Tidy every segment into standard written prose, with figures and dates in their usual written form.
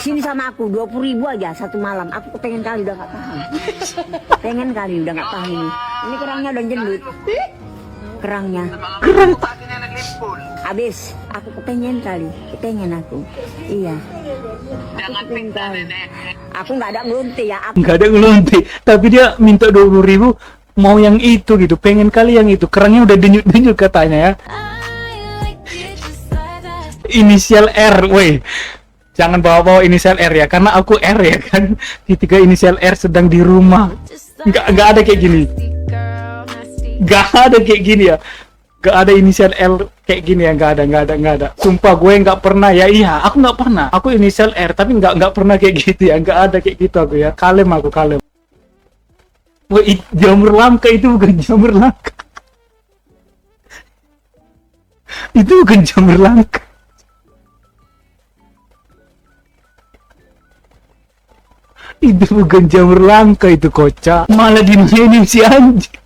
Sini sama aku 20.000 aja satu malam. Aku pengen kali udah nggak tahan. Pengen kali udah nggak tahan ini. Ini kerangnya udah jendut. Kerangnya. Kerang. Habis. Aku kepengen kali. Kepengen aku. Iya. Jangan pintar nenek. Aku nggak ada ngelunti ya. Aku Nggak ada ngelonti, tapi dia minta 20.000, mau yang itu gitu, pengen kali yang itu. Kerangnya udah denyut-denyut katanya ya. Inisial R, woi. Jangan bawa-bawa inisial R ya, karena aku R ya kan. Ketika inisial R sedang di rumah, nggak ada kayak gini. Nggak ada kayak gini ya. Nggak ada inisial L kayak gini ya, nggak ada. Sumpah gue nggak pernah ya, iya, aku nggak pernah. Aku inisial R, tapi nggak pernah kayak gitu ya, nggak ada kayak gitu aku ya. Kalem aku, kalem. Woi, jamur langka itu bukan jamur langka. Itu bukan jamur langka. Itu bukan jamur langka, itu kocak. Malah dimainin si anjing.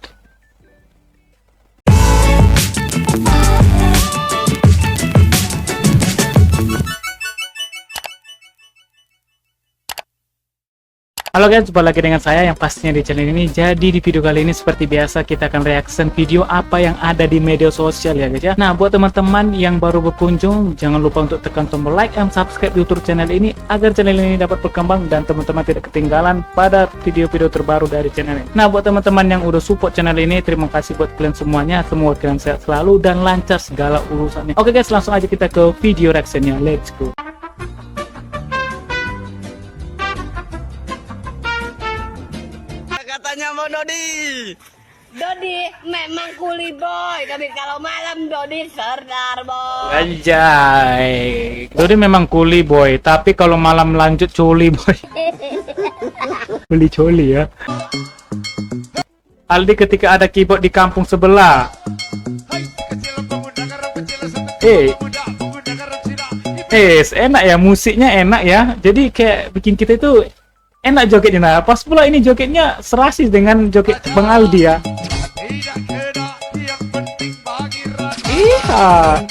Halo guys, jumpa lagi dengan saya yang pastinya di channel ini. Jadi di video kali ini seperti biasa kita akan reaction video apa yang ada di media sosial ya guys ya. Nah, buat teman-teman yang baru berkunjung, jangan lupa untuk tekan tombol like and subscribe YouTube channel ini agar channel ini dapat berkembang dan teman-teman tidak ketinggalan pada video-video terbaru dari channel ini. Nah, buat teman-teman yang udah support channel ini, terima kasih buat kalian semuanya. Semoga kalian sehat selalu dan lancar segala urusannya. Oke guys, langsung aja kita ke video reactionnya. Let's go. Katanya mau Dodi. Dodi memang kuli boy, tapi kalau malam Dodi serdar boy. Anjay, Dodi memang kuli boy, tapi kalau malam lanjut coli boy. Beli coli ya. Aldi ketika ada keyboard di kampung sebelah. Enak ya, musiknya enak ya. Jadi kayak bikin kita itu enak jogetnya. Nah, pas pula ini jogetnya serasi dengan joget Bang Aldi ya. Iya.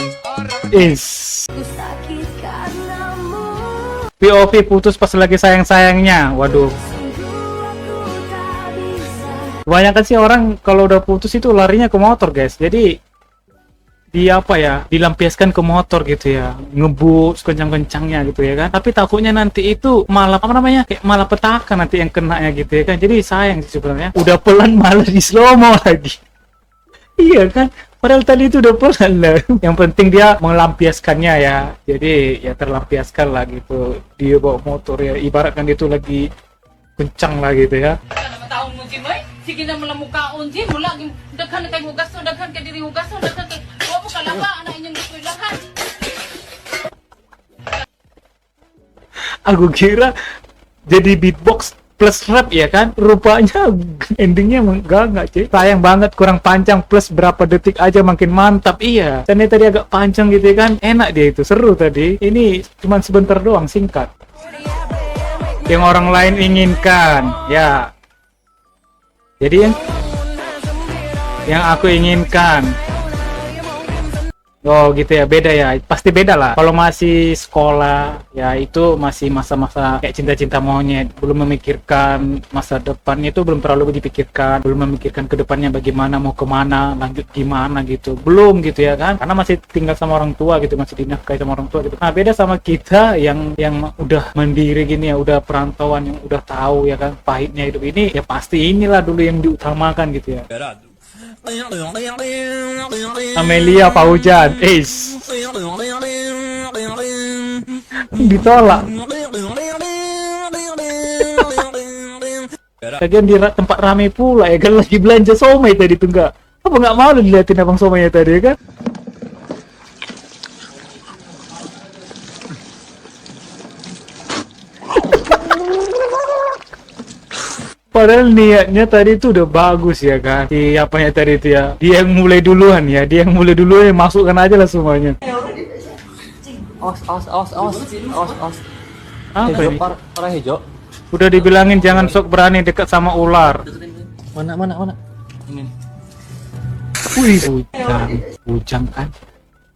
POV putus pas lagi sayang-sayangnya. Waduh. Kebanyakan sih orang kalau udah putus itu larinya ke motor, guys. Jadi dia apa ya, dilampiaskan ke motor gitu ya, ngebut kencang-kencangnya gitu ya kan. Tapi takutnya nanti itu malah apa namanya, kayak malah petaka nanti yang kena ya gitu ya kan. Jadi sayang sih sebenarnya, udah pelan malah di slow mo lagi. Iya kan, padahal tadi itu udah pelan lah. Yang penting dia melampiaskannya ya, jadi ya terlampiaskan lah gitu. Dia bawa motor ya, ibaratkan itu lagi kencang lah gitu ya. Tahun mungkin boy, sige na mulamuka unji, mula daghan kay hugason, daghan kay diri hugason, daghan kay wa mo kalaba ana inyong gisuilahan. Aku kira jadi beatbox plus rap ya kan, rupanya endingnya enggak cuy. Sayang banget, kurang panjang, plus berapa detik aja makin mantap. Iya, dan tadi agak panjang gitu ya kan, enak dia itu, seru tadi. Ini cuman sebentar doang, singkat. Yang orang lain inginkan ya, jadi yang aku inginkan. Oh gitu ya, beda ya, pasti beda lah. Kalau masih sekolah ya itu masih masa-masa kayak cinta-cinta monyet, belum memikirkan masa depannya, itu belum terlalu dipikirkan, belum memikirkan ke depannya bagaimana, mau kemana, lanjut gimana gitu, belum gitu ya kan, karena masih tinggal sama orang tua gitu, masih dinafkahi sama orang tua gitu. Nah, beda sama kita yang udah mandiri gini ya, udah perantauan, yang udah tahu ya kan pahitnya hidup ini, ya pasti inilah dulu yang diutamakan gitu ya. Amelia Paujan, ditolak. Lagian di tempat ramai pula ya kan, lagi belanja somai tadi tuh, enggak apa nggak mau diliatin abang somainya tadi ya kan. Padahal niatnya tadi itu udah bagus ya kan. Si apanya tadi itu ya, dia yang mulai duluan ya, dia yang mulai duluan, masukkan aja lah semuanya. Os. Apa ini? Orang hijau. Udah dibilangin jangan sok berani dekat sama ular. Mana? Ini. Wih, bujang kan?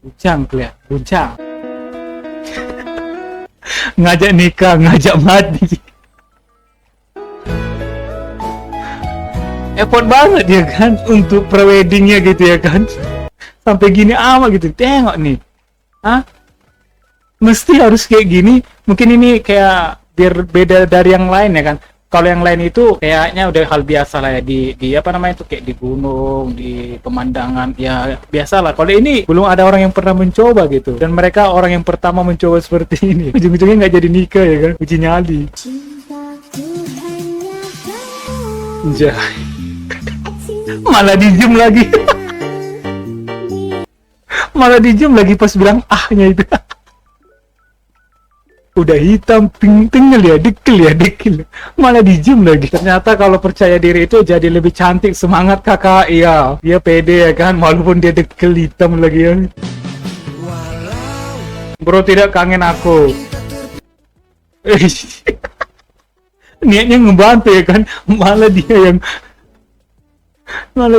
Bujang kelihatan, bujang. ngajak nikah, ngajak mati. Effort banget ya kan untuk preweddingnya gitu ya kan. Sampai gini amat gitu. Tengok nih. Hah? Mesti harus kayak gini. Mungkin ini kayak biar beda dari yang lain ya kan. Kalau yang lain itu kayaknya udah hal biasa lah ya di apa namanya itu kayak di gunung, di pemandangan ya biasa lah. Kalau ini belum ada orang yang pernah mencoba gitu. Dan mereka orang yang pertama mencoba seperti ini. Ujung-ujungnya nggak jadi nikah ya kan. Uji nyali. Jai. Malah diem lagi. Malah diem lagi pas bilang ahnya itu. Udah hitam, tinggal ya, dekil. Malah diem lagi. Ternyata kalau percaya diri itu jadi lebih cantik, semangat kakak. Iya, dia pede ya kan, walaupun dia dekil hitam lagi ya. Bro tidak kangen aku. Niatnya ngebantu ya kan, malah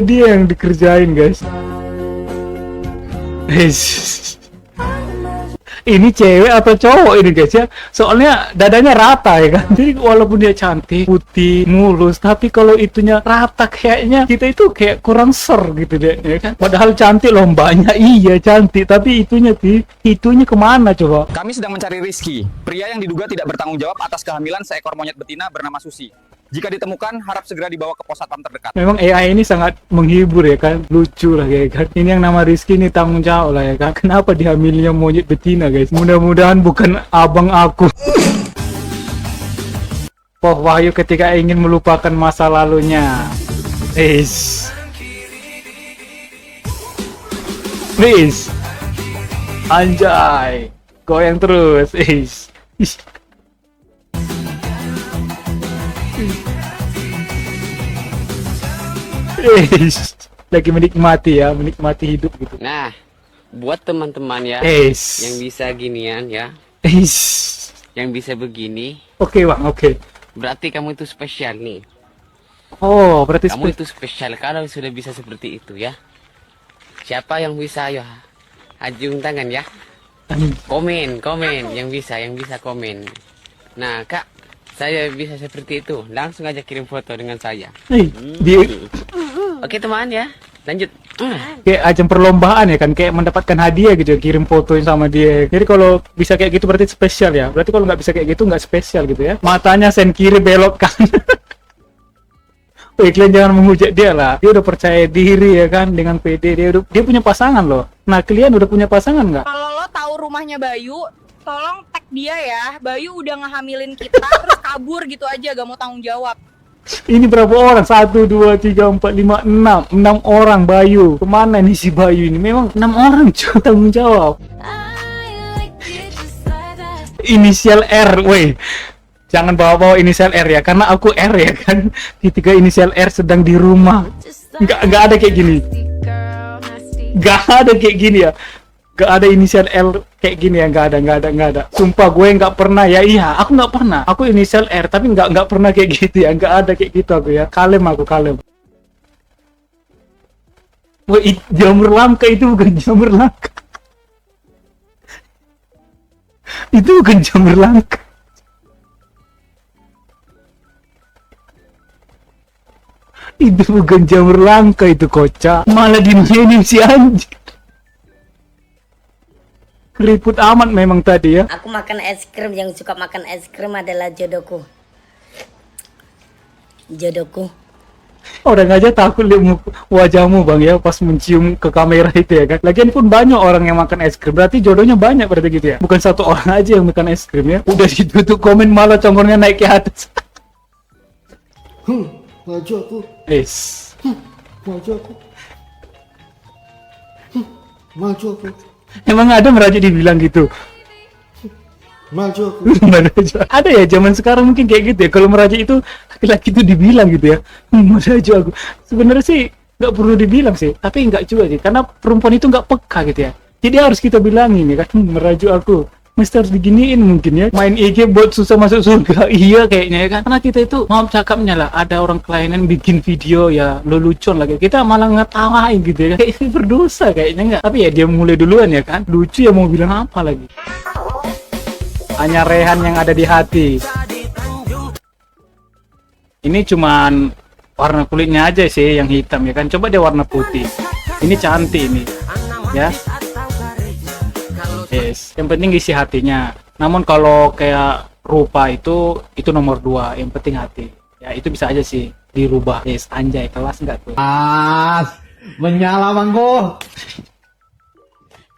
dia yang dikerjain guys. Ini cewek atau cowok ini guys ya, soalnya dadanya rata ya kan. Jadi walaupun dia cantik, putih, mulus, tapi kalau itunya rata kayaknya kita itu kayak kurang ser gitu deh ya kan. Padahal cantik loh mbaknya, iya cantik, tapi itunya kemana coba? Kami sedang mencari Rizky, pria yang diduga tidak bertanggung jawab atas kehamilan seekor monyet betina bernama Susi. Jika ditemukan, harap segera dibawa ke pos satpam terdekat. Memang AI ini sangat menghibur ya kan, lucu lah ya kan. Ini yang nama Rizky ini tanggung jawab lah ya kan. Kenapa dihamilnya monyet betina guys? Mudah-mudahan bukan abang aku. Poh Wahyu ketika ingin melupakan masa lalunya. Please. Anjay. Goyang terus. Lagi menikmati hidup gitu. Nah, buat teman-teman ya yang bisa ginian ya, yang bisa begini. Oke bang, oke. Berarti kamu itu spesial nih. Oh, berarti Kamu itu spesial kalau sudah bisa seperti itu ya. Siapa yang bisa ya? Ajung tangan ya. Komen yang bisa komen. Nah kak, saya bisa seperti itu. Langsung aja kirim foto dengan saya. Oke teman ya, lanjut. Kayak ajang perlombaan ya kan, kayak mendapatkan hadiah gitu, kirim fotoin sama dia. Jadi kalau bisa kayak gitu berarti spesial ya. Berarti kalau nggak bisa kayak gitu nggak spesial gitu ya. Matanya sen kiri belok kanan. Wih, kalian jangan menghujat dia lah. Dia udah percaya diri ya kan, dengan PD dia punya pasangan loh. Nah kalian udah punya pasangan nggak? Kalau lo tahu rumahnya Bayu, tolong tag dia ya. Bayu udah ngehamilin kita terus kabur gitu aja, gak mau tanggung jawab. Ini berapa orang? 1, 2, 3, 4, 5, 6 orang Bayu. Kemana nih si Bayu ini? Memang 6 orang cuy, tanggung jawab. Inisial R, woi. Jangan bawa-bawa inisial R ya, karena aku R ya kan. Ketika inisial R sedang di rumah. Nggak ada kayak gini. Nggak ada kayak gini ya. Gak ada inisial L kayak gini ya, nggak ada. Sumpah gue nggak pernah ya, iya aku nggak pernah. Aku inisial R tapi nggak pernah kayak gitu ya, nggak ada kayak gitu aku ya. Kalem. Wah, jamur langka itu bukan jamur langka. Itu bukan jamur langka. Itu bukan jamur langka, itu kocak. Malah dimainin si anjing. Ribut amat memang tadi ya. Aku makan es krim, yang suka makan es krim adalah jodohku. Orang aja takut lihat wajahmu bang ya pas mencium ke kamera itu ya kan. Lagian pun banyak orang yang makan es krim, berarti jodohnya banyak berarti gitu ya. Bukan satu orang aja yang makan es krim ya. Udah ditutup komen malah congornya naik ke atas. Maju aku. Maju aku. Emang ada merajuk dibilang gitu? Maju aku. Ada ya zaman sekarang mungkin kayak gitu ya. Kalau merajuk itu laki-laki itu dibilang gitu ya. Merajuk aku. Sebenarnya sih nggak perlu dibilang sih. Tapi nggak juga sih. Karena perempuan itu nggak peka gitu ya. Jadi harus kita bilangin ya kan. Merajuk aku. Mesti harus diginiin mungkin ya. Main IG buat susah masuk surga. Iya kayaknya ya kan. Karena kita itu mau cakapnya lah. Ada orang kelainan bikin video ya lelucon lagi. Kita malah ngetawain gitu ya. Kayak berdosa kayaknya nggak. Tapi ya dia mulai duluan ya kan. Lucu ya mau bilang apa lagi. Hanya Rehan yang ada di hati. Ini cuman warna kulitnya aja sih yang hitam ya kan. Coba dia warna putih. Ini cantik ini. Ya. Yes. Yang penting isi hatinya. Namun kalau kayak rupa itu nomor 2. Yang penting hati. Ya itu bisa aja sih dirubah. Yes, anjay kelas enggak tuh? Menyala mangko.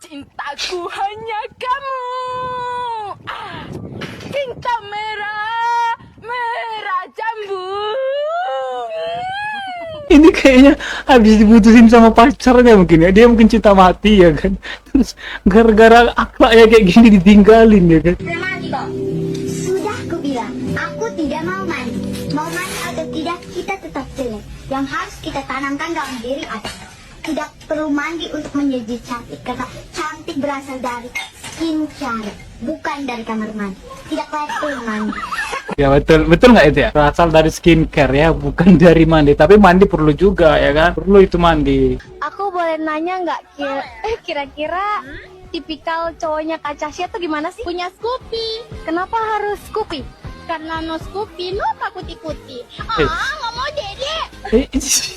Cintaku hanya kamu. Cinta merah, merah jambu. Ini kayaknya habis diputusin sama pacarnya mungkin ya. Dia mungkin cinta mati ya kan. Terus gara-gara akhlaknya kayak gini ditinggalin ya kan. Sudah aku bilang, aku tidak mau mandi. Mau mandi atau tidak, kita tetap jelek. Yang harus kita tanamkan dalam diri adalah tidak perlu mandi untuk menjadi cantik. Karena cantik berasal dari skincare, bukan dari kamar mandi. Tidak perlu mandi. Ya betul nggak itu ya? Berasal dari skincare ya, bukan dari mandi. Tapi mandi perlu juga ya kan? Perlu itu mandi. Aku boleh nanya nggak kira-kira tipikal cowoknya Kak Casya tuh gimana sih? Punya Scoopy. Kenapa harus Scoopy? Karena no Scoopy, no takut ikuti. Nggak mau dede.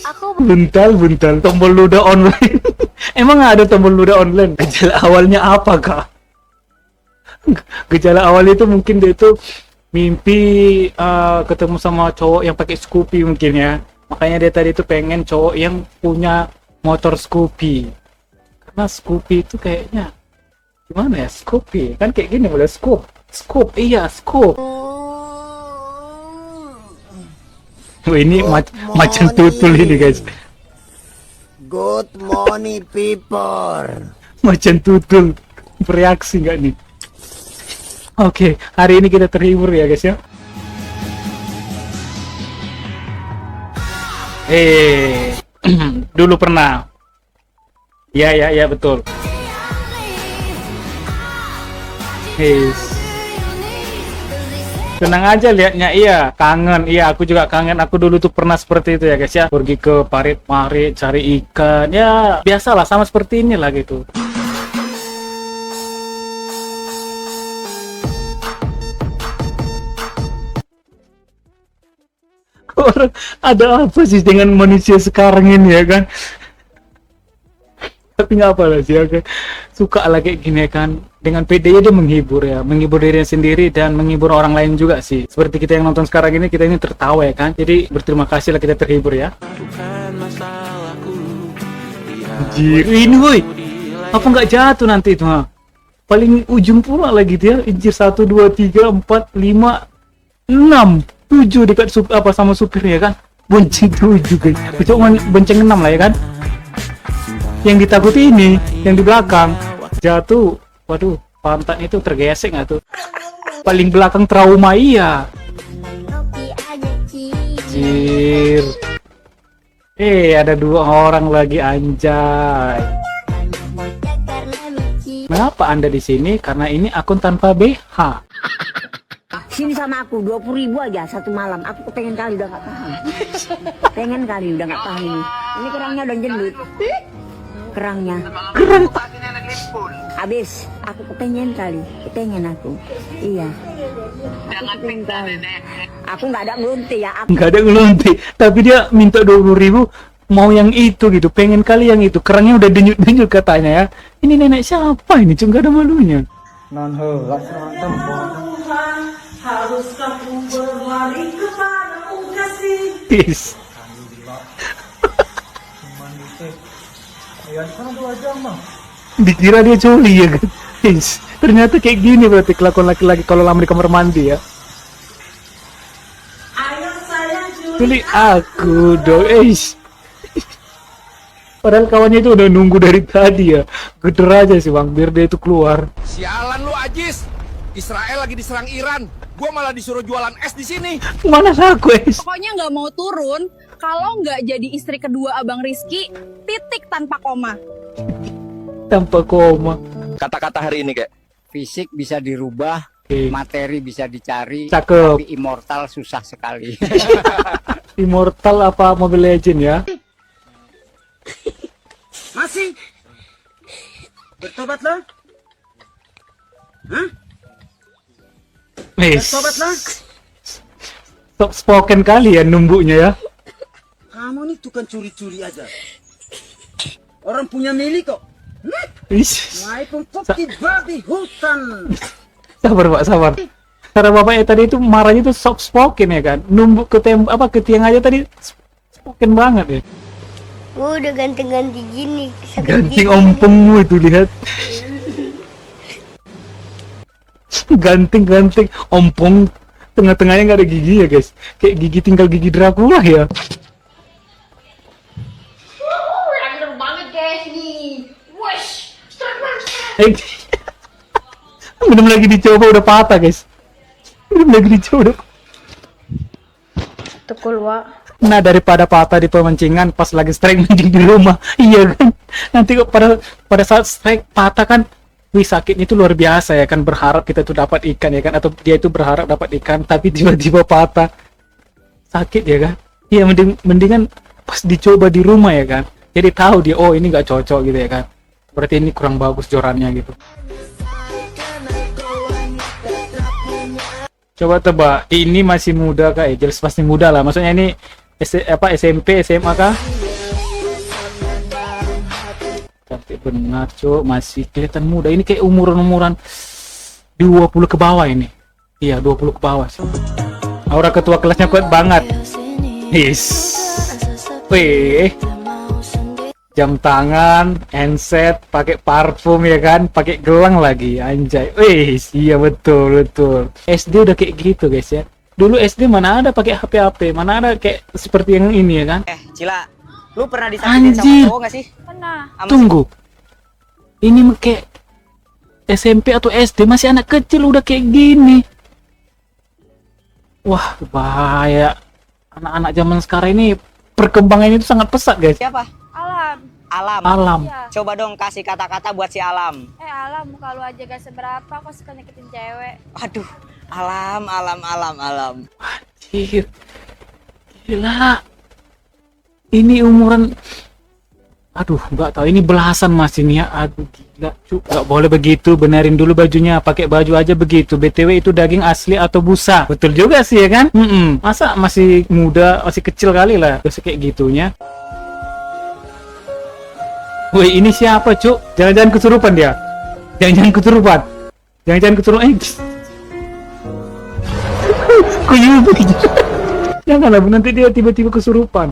Aku Buntal, tombol ludah online. Emang nggak ada tombol ludah online? Gejala awalnya apa kak? Gejala awalnya itu mungkin dia itu mimpi ketemu sama cowok yang pakai Scoopy mungkin ya. Makanya dia tadi itu pengen cowok yang punya motor Scoopy. Karena Scoopy itu kayaknya gimana ya? Scoopy kan kayak gini, boleh scoop, iya scoop. Oh, ini macan tutul ini guys. Good morning people. Macan tutul bereaksi nggak nih? Oke, hari ini kita terhibur ya guys ya. Dulu pernah. Ya betul. Senang aja liatnya, iya kangen, iya aku juga kangen. Aku dulu tuh pernah seperti itu ya guys ya, pergi ke parit marit cari ikan, ya biasalah sama seperti inilah gitu. Orang ada apa sih dengan manusia sekarang ini ya kan? Tapi nggak apa lah sih ya kan? Suka lah kayak gini kan. Dengan PD dia menghibur ya, menghibur dirinya sendiri dan menghibur orang lain juga sih. Seperti kita yang nonton sekarang ini, kita ini tertawa ya kan. Jadi berterima kasih lah kita terhibur ya. Anjir, ini woi. Apa nggak jatuh nanti itu ha? Paling ujung pula lagi dia. Injir 1, 2, 3, 4, 5, 6, 7 dekat apa sama supir ya kan. Bonceng 7 guys. Cuma bonceng 6 lah ya kan. Yang ditakuti ini, yang di belakang jatuh. Waduh, pantat itu tergesek nggak tuh? Paling belakang trauma iya. Anjir. Ada 2 orang lagi anjay. Mengapa Anda di sini? Karena ini akun tanpa BH. Sini sama aku 20.000 aja satu malam. Aku pengen kali udah nggak tahan. Pengen kali udah nggak tahan ini. Ini kerangnya udah jendut. Kerang. Habis, aku kepengen kali, aku. Iya. Aku pengen kali. Aku nggak ada ngelunti ya. Nggak ada ngelunti, tapi dia minta 20.000 mau yang itu gitu, pengen kali yang itu. Kerangnya udah denyut-denyut katanya ya. Ini nenek siapa ini? Cuma gak ada malunya. Non heula Harus kamu berlari kepadamu kasih. Yes. Dikira dia coli ya kan. Yes. Ternyata kayak gini berarti kelakuan laki-laki kalau lama di kamar mandi ya. Coli aku dong. Padahal kawannya itu udah nunggu dari tadi ya. Geder aja sih bang, biar dia itu keluar. Sialan lu Ajis. Israel lagi diserang Iran. Gua malah disuruh jualan es di sini. Mana aku es? Pokoknya nggak mau turun kalau nggak jadi istri kedua Abang Rizky, titik tanpa koma. Tanpa koma. Kata-kata hari ini kayak fisik bisa dirubah, materi bisa dicari, cakep. Tapi immortal susah sekali. Immortal apa Mobile Legend ya? Masih bertobat lo? Hah? Sobat lah, Soft spoken kali ya numbuknya ya. kamu nih tukang curi-curi aja. Orang punya milik kok. Ish. Mai pempukti babi hutan. Sabar Pak, sabar. Cara bapaknya tadi itu marahnya itu soft spoken ya kan. Numbuk ke ke tiang aja tadi spoken banget ya. Gue udah ganti-ganti gini. Ganti ompongmu itu lihat. Ganting ompong, tengah-tengahnya nggak ada gigi ya guys. Kayak gigi tinggal gigi Dracula ya. Random banget guys nih. Wush, Belum lagi dicoba udah patah guys. Belum lagi dicoba. Tukul wa. Nah daripada patah di pemancingan pas lagi strike mancing di rumah, iya kan? Nanti kok pada saat strike patah kan, wih sakitnya itu luar biasa ya kan, berharap kita tuh dapat ikan ya kan, atau dia itu berharap dapat ikan tapi tiba-tiba patah, sakit ya kan? Iya mendingan pas dicoba di rumah ya kan, jadi tahu dia oh ini nggak cocok gitu ya kan, berarti ini kurang bagus jorannya gitu. Coba tebak, ini masih muda kah? Jelas pasti muda lah. Maksudnya ini SMP, SMA kah? Cantik benar, Cuk. Masih kelihatan muda. Ini kayak umuran-umuran 20 ke bawah ini. Iya, 20 ke bawah. Aura ketua kelasnya kuat banget. His. Wih. Jam tangan, handset, pakai parfum ya kan, pakai gelang lagi, anjay. Wih, iya betul. SD udah kayak gitu guys ya. Dulu SD mana ada pakai HP, mana ada kayak seperti yang ini ya kan. Cila, lu pernah disakitin sama cowok gak sih? Pernah. Tunggu. Ini kayak SMP atau SD, masih anak kecil udah kayak gini. Wah, bahaya. Anak-anak zaman sekarang ini perkembangannya itu sangat pesat guys. Siapa? Alam. Iya. Coba dong kasih kata-kata buat si Alam. Alam, muka lu aja gak seberapa, kok suka nyakitin cewek. Aduh, Alam. Anjir. Gila. Ini umuran, aduh nggak tahu, ini belasan mas ini ya. Aduh gila, Cuk, nggak boleh begitu, benerin dulu bajunya, pakai baju aja begitu. BTW itu daging asli atau busa? Betul juga sih ya kan. Masa masih muda, masih kecil kali lah terus kayak gitunya. Woi, ini siapa, Cuk? Jangan-jangan kesurupan dia. Jangan-jangan kesurupan. Kuyup. Janganlah nanti dia tiba-tiba kesurupan.